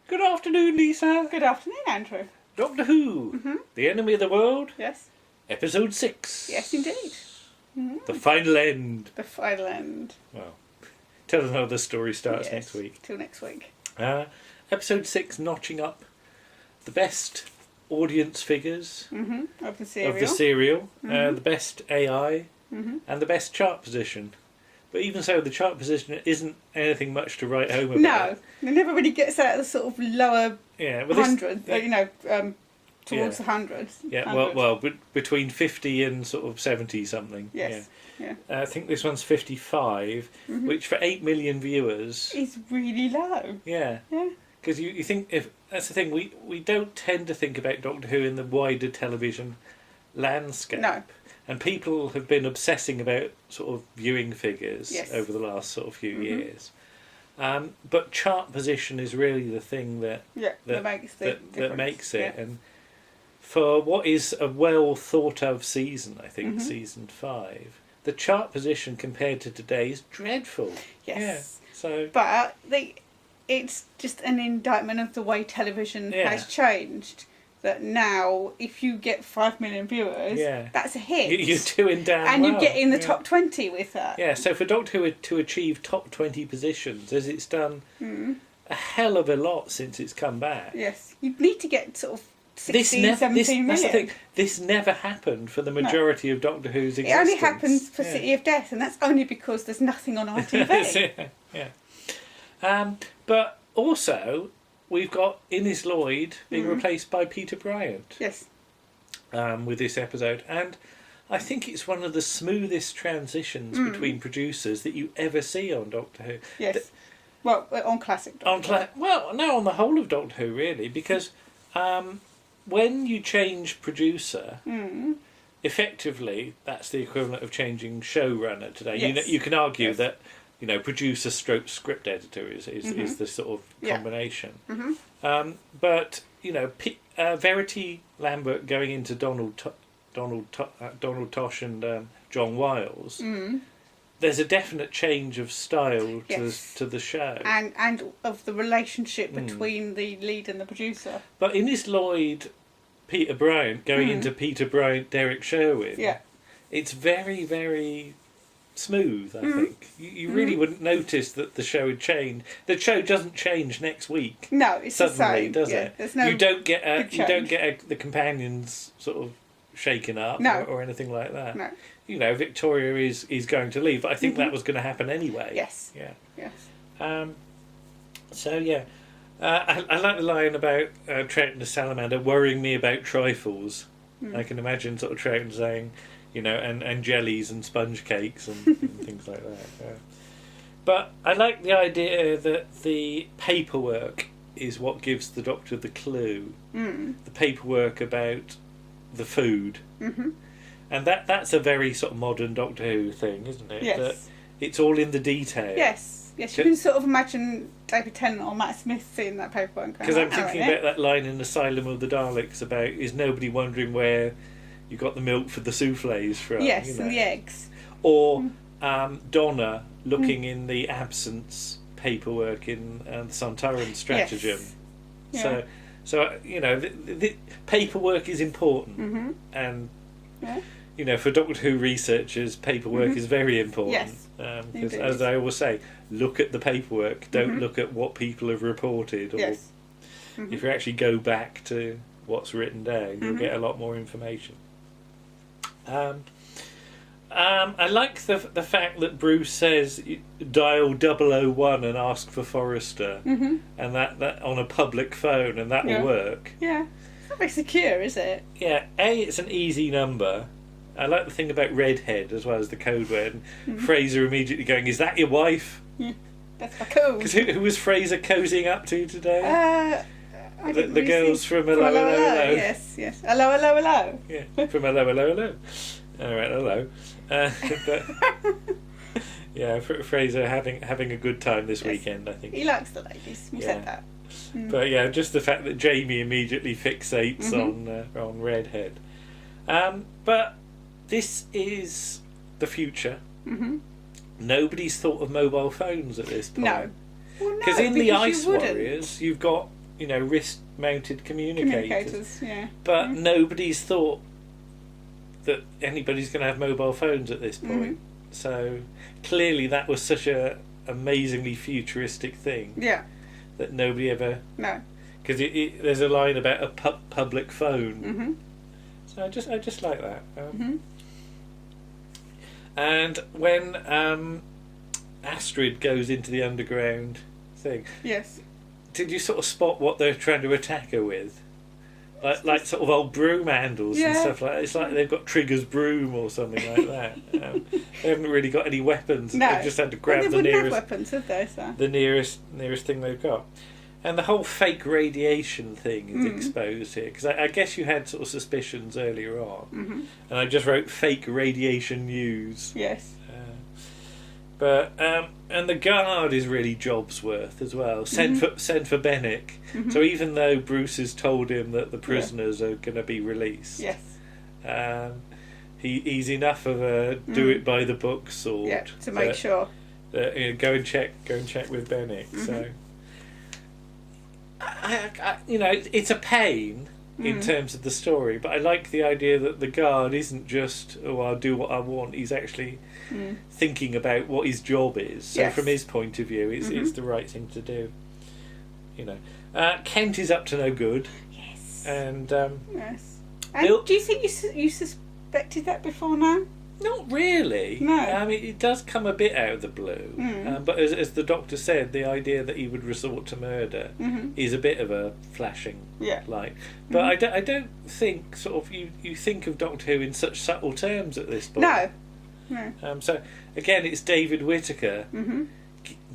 Good afternoon, Lisa. Good afternoon, Andrew. Doctor Who, The Enemy of the World, Yes. Episode 6. Yes, indeed. The Final End. The final end. Well, tell us how the story starts Yes. next week. Till next week. Episode 6 notching up the best audience figures Of the serial. of the serial, the best AI, and the best chart position. But even so, the chart position isn't anything much to write home about. No, it never really gets out of the sort of lower hundred. Towards the hundreds. Yeah, 100. well, between 50 and sort of 70 something. Yes. Yeah. I think this one's 55, which for 8 million viewers. It's really low. Yeah. Yeah. Because you think, if that's the thing, we don't tend to think about Doctor Who in the wider television landscape. No. And people have been obsessing about sort of viewing figures Yes. over the last sort of few years. But chart position is really the thing that makes the that difference. makes it. Yeah. And for what is a well thought of season, I think season 5, the chart position compared to today is dreadful. Yes. Yeah. So. But it's just an indictment of the way television has changed. That now, if you get 5 million viewers, that's a hit. You're doing damn and well. you get in the top 20 with that. Yeah, so for Doctor Who to achieve top 20 positions, as it's done a hell of a lot since it's come back. Yes. You need to get sort of 16, 17 million. That's the thing. This never happened for the majority of Doctor Who's existence. It only happens for City of Death, and that's only because there's nothing on ITV. But also, we've got Innes Lloyd being replaced by Peter Bryant. Yes. With this episode. And I think it's one of the smoothest transitions between producers that you ever see on Doctor Who. Yes. Well, on classic Doctor Who. On the whole of Doctor Who, really, because when you change producer, effectively, that's the equivalent of changing showrunner today. Yes. You can argue that, producer stroke script editor is the sort of combination. But Verity Lambert going into Donald Tosh and John Wiles. There's a definite change of style to the show, and of the relationship between the lead and the producer. But Innes Lloyd, Peter Bryant going into Peter Bryant, Derek Sherwin. Yeah. It's very, very smooth, I think. You really wouldn't notice that the show had changed. The show doesn't change next week. No, it's suddenly, the same. does it? There's no you don't get change. the companions sort of shaken up or anything like that. No. Victoria is going to leave, but I think that was going to happen anyway. Yes. Yeah. Yes. I like the line about Troughton the Salamander worrying me about trifles. I can imagine sort of Troughton saying, and jellies and sponge cakes and things like that. Yeah. But I like the idea that the paperwork is what gives the Doctor the clue. The paperwork about the food. And that's a very sort of modern Doctor Who thing, isn't it? Yes. That it's all in the detail. Yes. Yes, you can sort of imagine David Tennant or Matt Smith seeing that paperwork. Because I'm thinking about that line in Asylum of the Daleks about, is nobody wondering where you got the milk for the souffles from? Yes, and the eggs. Or Donna looking in the absence paperwork in the Sontaran stratagem. Yes. So the paperwork is important, and for Doctor Who researchers, paperwork is very important. Yes, because as I always say, look at the paperwork. Don't look at what people have reported. Or if you actually go back to what's written down, you'll get a lot more information. I like the fact that Bruce says dial 001 and ask for Forrester, and that on a public phone, and that will work. Yeah, it's not very secure, is it? Yeah, it's an easy number. I like the thing about Redhead as well as the code word. And Fraser immediately going, "Is that your wife?" Yeah, that's my code. Because who was Fraser cozying up to today? The girls from Hello, Hello, Hello, Hello. Yes. Hello, hello, hello. Yeah, from Hello, Hello, Hello. All right, hello. But Fraser having a good time this weekend, I think. He likes the ladies. You said that. But just the fact that Jamie immediately fixates on Redhead. But this is the future. Nobody's thought of mobile phones at this point. No. Well, no, because in the Ice Warriors, you've got wrist-mounted communicators. Yeah. But nobody's thought that anybody's going to have mobile phones at this point. So clearly that was such a amazingly futuristic thing. Yeah. That nobody ever... No. Because there's a line about a public phone. So I just like that. And when Astrid goes into the underground thing... Yes. Did you sort of spot what they're trying to attack her with? Like sort of old broom handles and stuff like that. It's like they've got Trigger's broom or something like that. They haven't really got any weapons. No. They've just had to grab they the wouldn't nearest... have weapons, have they, so? The nearest thing they've got. And the whole fake radiation thing is exposed here. Because I guess you had sort of suspicions earlier on. And I just wrote fake radiation news. Yes. And the guard is really Jobsworth as well. Sent for Bennick. So even though Bruce has told him that the prisoners are going to be released, he's enough of a do it by the book sort. Yeah, to make sure. Go and check with Bennick. So, it's a pain in terms of the story, but I like the idea that the guard isn't just I'll do what I want. He's actually thinking about what his job is. So from his point of view, it's the right thing to do. Kent is up to no good. Yes. And yes. And do you think you suspected that before now? Not really. No. I mean, it does come a bit out of the blue. But as the doctor said, the idea that he would resort to murder is a bit of a flashing light. But I don't think sort of you think of Doctor Who in such subtle terms at this point. No. So again, it's David Whittaker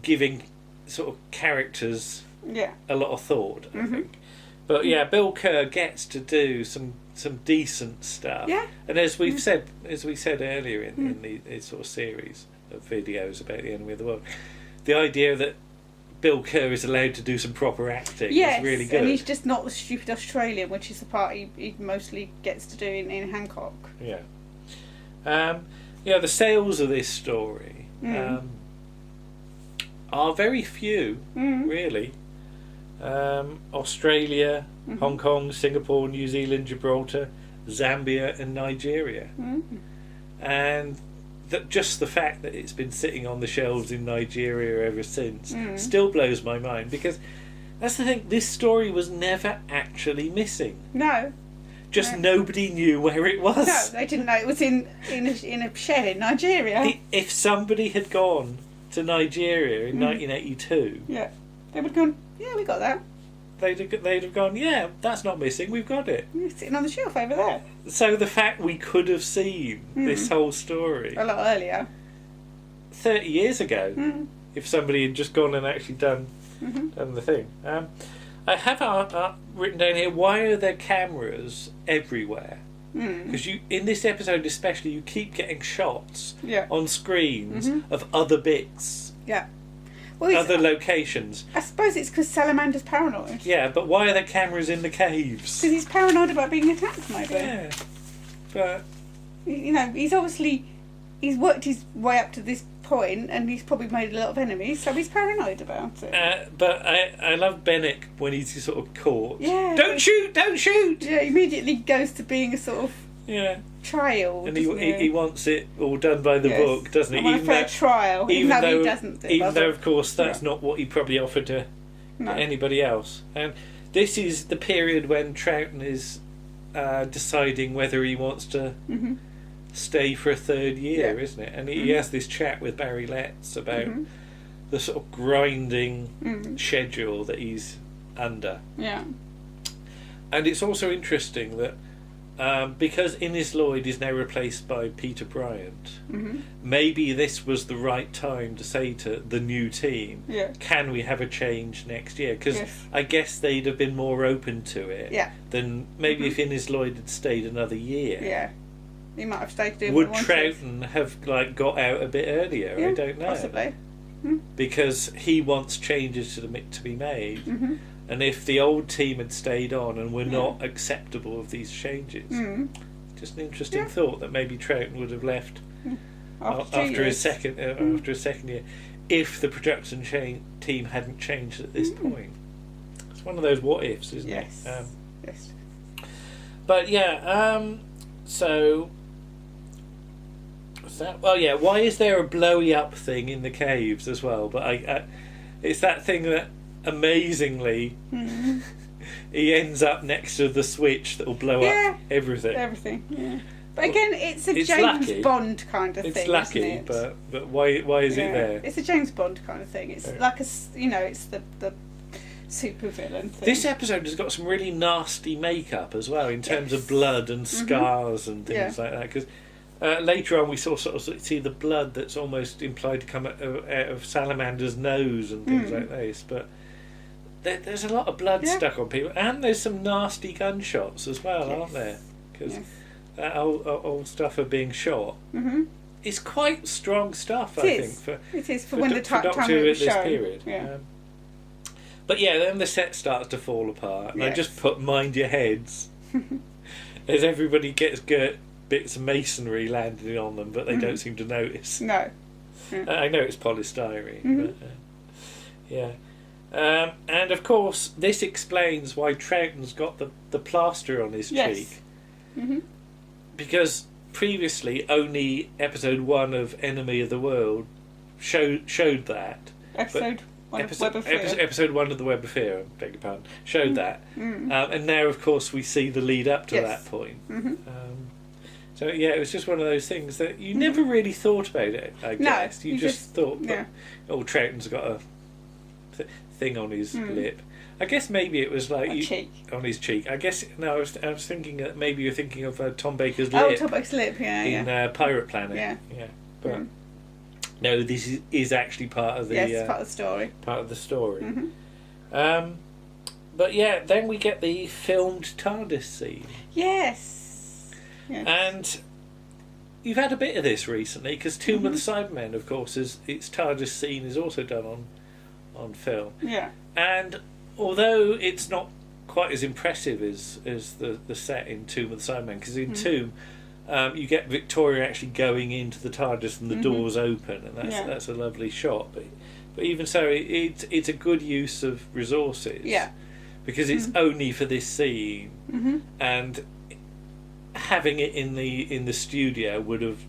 giving sort of characters a lot of thought, I think. But Bill Kerr gets to do some decent stuff. Yeah. And as we said earlier in the sort of series of videos about the enemy of the world, the idea that Bill Kerr is allowed to do some proper acting is really good. And he's just not the stupid Australian, which is the part he mostly gets to do in Hancock. Yeah. The sales of this story are very few, really. Australia, Hong Kong, Singapore, New Zealand, Gibraltar, Zambia and Nigeria. And just the fact that it's been sitting on the shelves in Nigeria ever since still blows my mind, because that's the thing, this story was never actually missing. No. Just nobody knew where it was. No, they didn't know it was in a shed in Nigeria. If somebody had gone to Nigeria in 1982... Yeah. They would have gone, yeah, we got that. They'd have gone, yeah, that's not missing, we've got it. It's sitting on the shelf over there. So the fact we could have seen this whole story... A lot earlier. 30 years ago, if somebody had just gone and actually done the thing. I have written down here, why are there cameras everywhere? Because in this episode especially, you keep getting shots on screens of other bits. Yeah. Well, other locations. I suppose it's because Salamander's paranoid. Yeah, but why are there cameras in the caves? Because he's paranoid about being attacked, maybe. Yeah, but... he's worked his way up to this point and he's probably made a lot of enemies, so he's paranoid about it. But I love Bennick when he's sort of caught. Yeah. Don't shoot! Yeah, immediately goes to being a sort of... trial, and he wants it all done by the book, doesn't he? I want a fair trial, even though he doesn't. Even though, of course, that's not what he probably offered to anybody else. And this is the period when Troughton is deciding whether he wants to stay for a third year, isn't it? And he has this chat with Barry Letts about the sort of grinding schedule that he's under. Yeah. And it's also interesting that because Innes Lloyd is now replaced by Peter Bryant, maybe this was the right time to say to the new team, can we have a change next year? Because I guess they'd have been more open to it than maybe if Innes Lloyd had stayed another year. Yeah, he might have stayed doing Would Troughton have got out a bit earlier? I don't know. Possibly. Because he wants changes to be made. And if the old team had stayed on and were not acceptable of these changes, just an interesting thought that maybe Troughton would have left after his second year, if the production team hadn't changed at this point. It's one of those what ifs, isn't it? Yes. But yeah, so what's that? Well, yeah. Why is there a blowy up thing in the caves as well? But it's that thing that amazingly he ends up next to the switch that will blow up everything. Everything. Yeah. But again, it's James lucky. Bond kind of thing. It's lucky, isn't it? but why is it there? It's a James Bond kind of thing. It's like it's the super villain thing. This episode has got some really nasty makeup as well in terms of blood and scars and things like that. Because later on we sort of see the blood that's almost implied to come out of Salamander's nose and things like this. But there's a lot of blood stuck on people, and there's some nasty gunshots as well, aren't there? Because that old stuff of being shot. It's quite strong stuff, I think. It is for when the time Doctor it at was this shown. period. Yeah. But yeah, then the set starts to fall apart, and I just put mind your heads as everybody gets bits of masonry landing on them, but they don't seem to notice. No. I know it's polystyrene, but and of course this explains why Troughton's got the plaster on his cheek. Because previously only episode 1 of Enemy of the World showed that. Episode 1 of Web of Fear. Episode 1 of the Web of Fear, I beg your pardon, showed that. And now, of course, we see the lead up to that point. So, yeah, it was just one of those things that you never really thought about it, I guess. You just thought, Troughton's got a thing on his lip. I guess maybe it was like on his cheek. I guess I was thinking that maybe you're thinking of Tom Baker's lip. Oh, Tom Baker's lip, in Pirate Planet. Yeah. But no, this is actually part of the part of the story. Part of the story. But yeah, then we get the filmed TARDIS scene. Yes. And you've had a bit of this recently because Tomb of the Cybermen, of course, its TARDIS scene is also done on film. Yeah. And although it's not quite as impressive as the set in Tomb of the Cybermen, because in Tomb you get Victoria actually going into the TARDIS and the doors open, and that's a lovely shot. But even so, it's a good use of resources. Yeah. Because it's only for this scene, and having it in the studio would have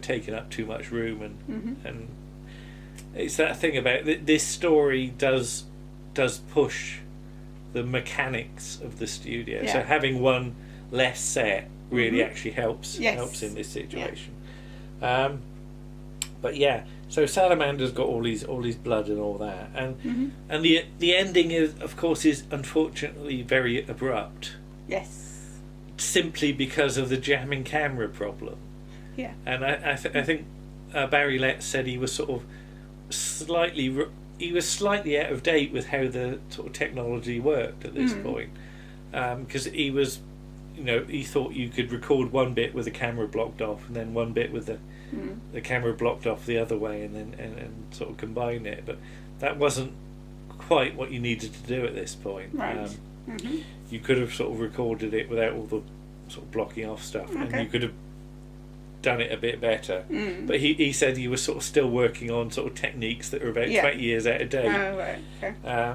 taken up too much room, and it's that thing about this story does push the mechanics of the studio. So having one less set really actually helps in this situation. But yeah, so Salamander's got all his blood and all that, and the ending of course is unfortunately very abrupt. Yes. Simply because of the jamming camera problem. Yeah. And I think Barry Letts said he was sort of slightly out of date with how the sort of technology worked at this point, because he was, he thought you could record one bit with the camera blocked off, and then one bit with the camera blocked off the other way, and then and sort of combine it. But that wasn't quite what you needed to do at this point. Right. You could have sort of recorded it without all the sort of blocking off stuff, and you could have done it a bit better. But he said he was sort of still working on sort of techniques that are about 20 years out of date. Oh, right. Okay.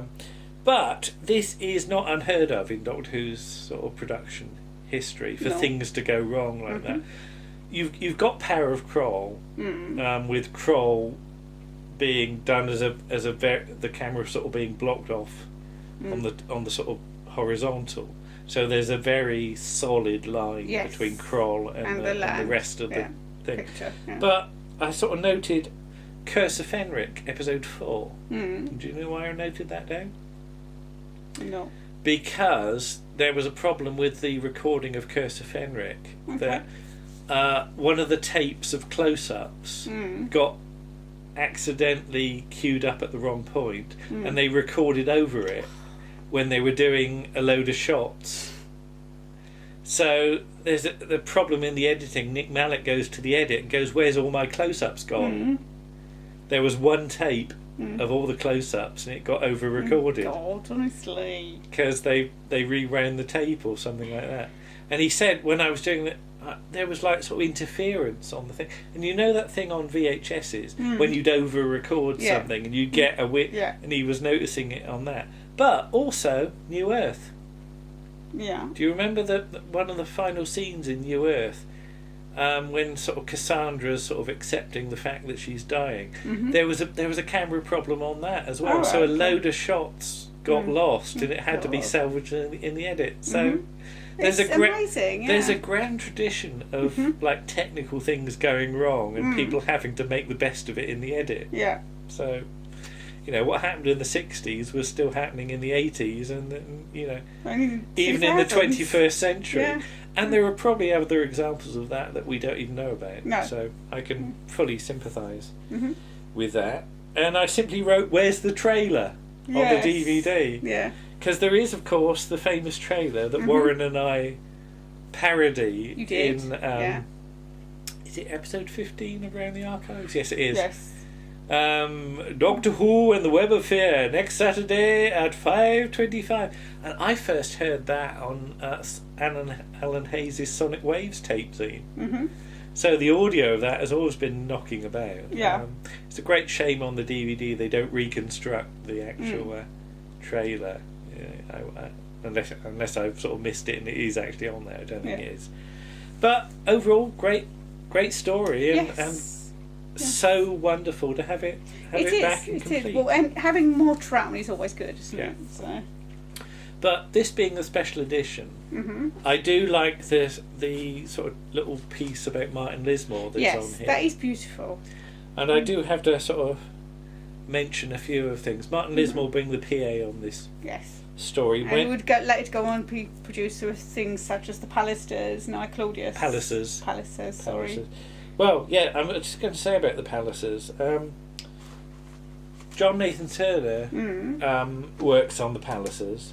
But this is not unheard of in Doctor Who's sort of production history for things to go wrong like that. You've got Power of Kroll, with Kroll being done as the camera sort of being blocked off on the sort of horizontal. So there's a very solid line between Kroll and the rest of the thing. Picture, But I sort of noted Curse of Fenric, episode 4. Do you know why I noted that down? No. Because there was a problem with the recording of Curse of Fenric. That one of the tapes of close-ups got accidentally queued up at the wrong point, and they recorded over it when they were doing a load of shots. So there's the problem in the editing. Nick Mallet goes to the edit and goes, "Where's all my close-ups gone?" There was one tape of all the close-ups, and it got over-recorded. God, honestly. Because they rewound the tape or something like that. And he said when I was doing it, there was like sort of interference on the thing. And you know that thing on VHSs when you'd over-record something and you'd get a and he was noticing it on that. But also New Earth. Yeah. Do you remember that one of the final scenes in New Earth, when sort of Cassandra's sort of accepting the fact that she's dying? Mm-hmm. There was a camera problem on that as well, so a load of shots got lost, and it had to be salvaged in the edit. So there's amazing. There's a grand tradition of like technical things going wrong and people having to make the best of it in the edit. Yeah. So, you know, what happened in the 60s was still happening in the 80s and you know, even in the 21st century. Yeah. And there are probably other examples of that we don't even know about. No. So I can fully sympathise with that. And I simply wrote, "Where's the trailer?" on the DVD. Yeah. Because there is, of course, the famous trailer that Warren and I parody in... Is it episode 15 of Around the Archives? Yes, it is. Yes. Doctor Who and the Web of Fear, next Saturday at 5:25. And I first heard that on Alan Hayes' Sonic Waves tape zine. Mm-hmm. So the audio of that has always been knocking about. Yeah. It's a great shame on the DVD they don't reconstruct the actual trailer. Unless I've sort of missed it and it is actually on there. I don't think it is. But overall, great story and so wonderful to have it back and complete. Is. Well, and having more Troutman is always good, isn't it? So. But this being a special edition, I do like the sort of little piece about Martin Lismore that's on here. That is beautiful. And I do have to sort of mention a few of things. Martin Lismore being the PA on this story. And we would let it go on to be producer of things such as the Pallisers, Claudius. Pallisers, sorry. Well, yeah, I'm just going to say about the Pallisers. John Nathan Turner works on the Pallisers,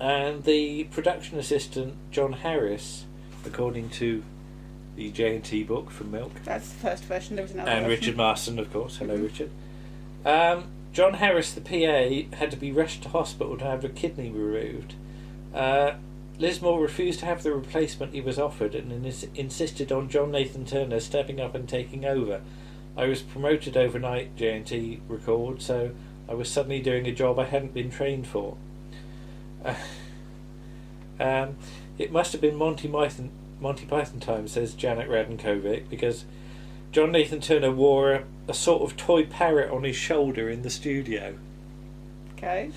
and the production assistant John Harris, according to the J&T book from Milk. That's the first version. There was another. And Richard Marston, of course. Hello, Richard. John Harris, the PA, had to be rushed to hospital to have a kidney removed. Lismore refused to have the replacement he was offered and insisted on John Nathan Turner stepping up and taking over. I was promoted overnight, J&T recalled, so I was suddenly doing a job I hadn't been trained for. It must have been Monty Python time, says Janet Radenkovic, because John Nathan Turner wore a sort of toy parrot on his shoulder in the studio. Okay.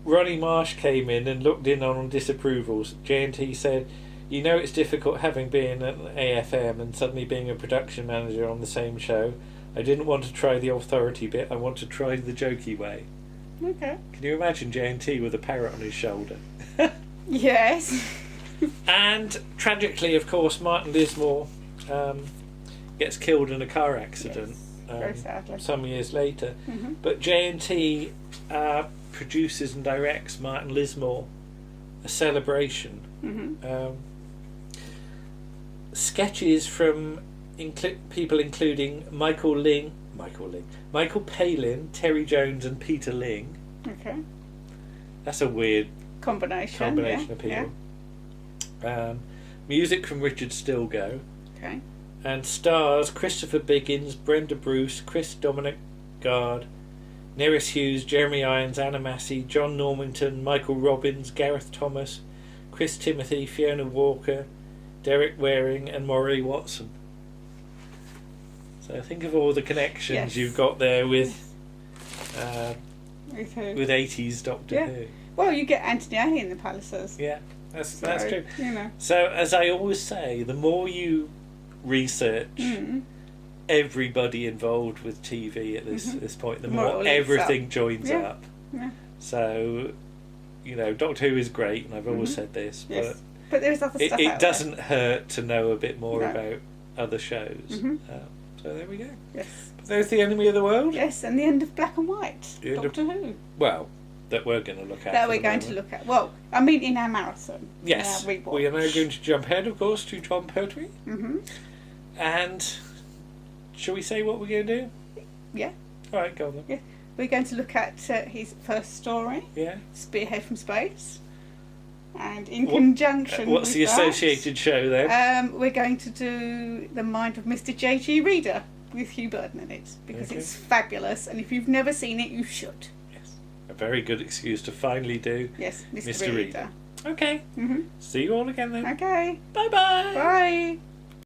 Ronnie Marsh came in and looked in on disapprovals. J&T said, "You know it's difficult having been an AFM and suddenly being a production manager on the same show. I didn't want to try the authority bit, I want to try the jokey way." Okay. Can you imagine J&T with a parrot on his shoulder? Yes. And tragically, of course, Martin Lismore gets killed in a car accident very sadly. Some years later. But J&T produces and directs Martin Lismore A Celebration. Sketches from people including Michael Palin, Terry Jones and Peter Ling. Okay. That's a weird combination of people. Music from Richard Stilgoe. Okay. And stars Christopher Biggins, Brenda Bruce, Chris Dominic Gard, Neris Hughes, Jeremy Irons, Anna Massey, John Normington, Michael Robbins, Gareth Thomas, Chris Timothy, Fiona Walker, Derek Waring and Maury Watson. So think of all the connections you've got there with 80s Doctor Who. Well, you get Anthony Alley in the Pallisers. Yeah, that's true. You know. So as I always say, the more you research everybody involved with TV at this point, the more everything joins up. Yeah. So, you know, Doctor Who is great, and I've always said this, but there's other stuff. It doesn't hurt to know a bit more about other shows. So there we go. Yes. But there's The Enemy of the World. Yes, and the end of Black and White. Doctor Who. Well, that we're going to look at. That we're going to look at. Well, I mean, in our marathon. Yes. We are now going to jump ahead, of course, to John Pertwee. And shall we say what we're going to do? Yeah. All right, go on then. Yeah. We're going to look at his first story. Yeah. Spearhead from Space. And in conjunction what's with the associated show then? We're going to do The Mind of Mr. J.G. Reader with Hugh Burton in it, because it's fabulous, and if you've never seen it, you should. Yes. A very good excuse to finally do Yes, Mr. Reader. Reader. Okay. Mm-hmm. See you all again then. Okay. Bye-bye. Bye.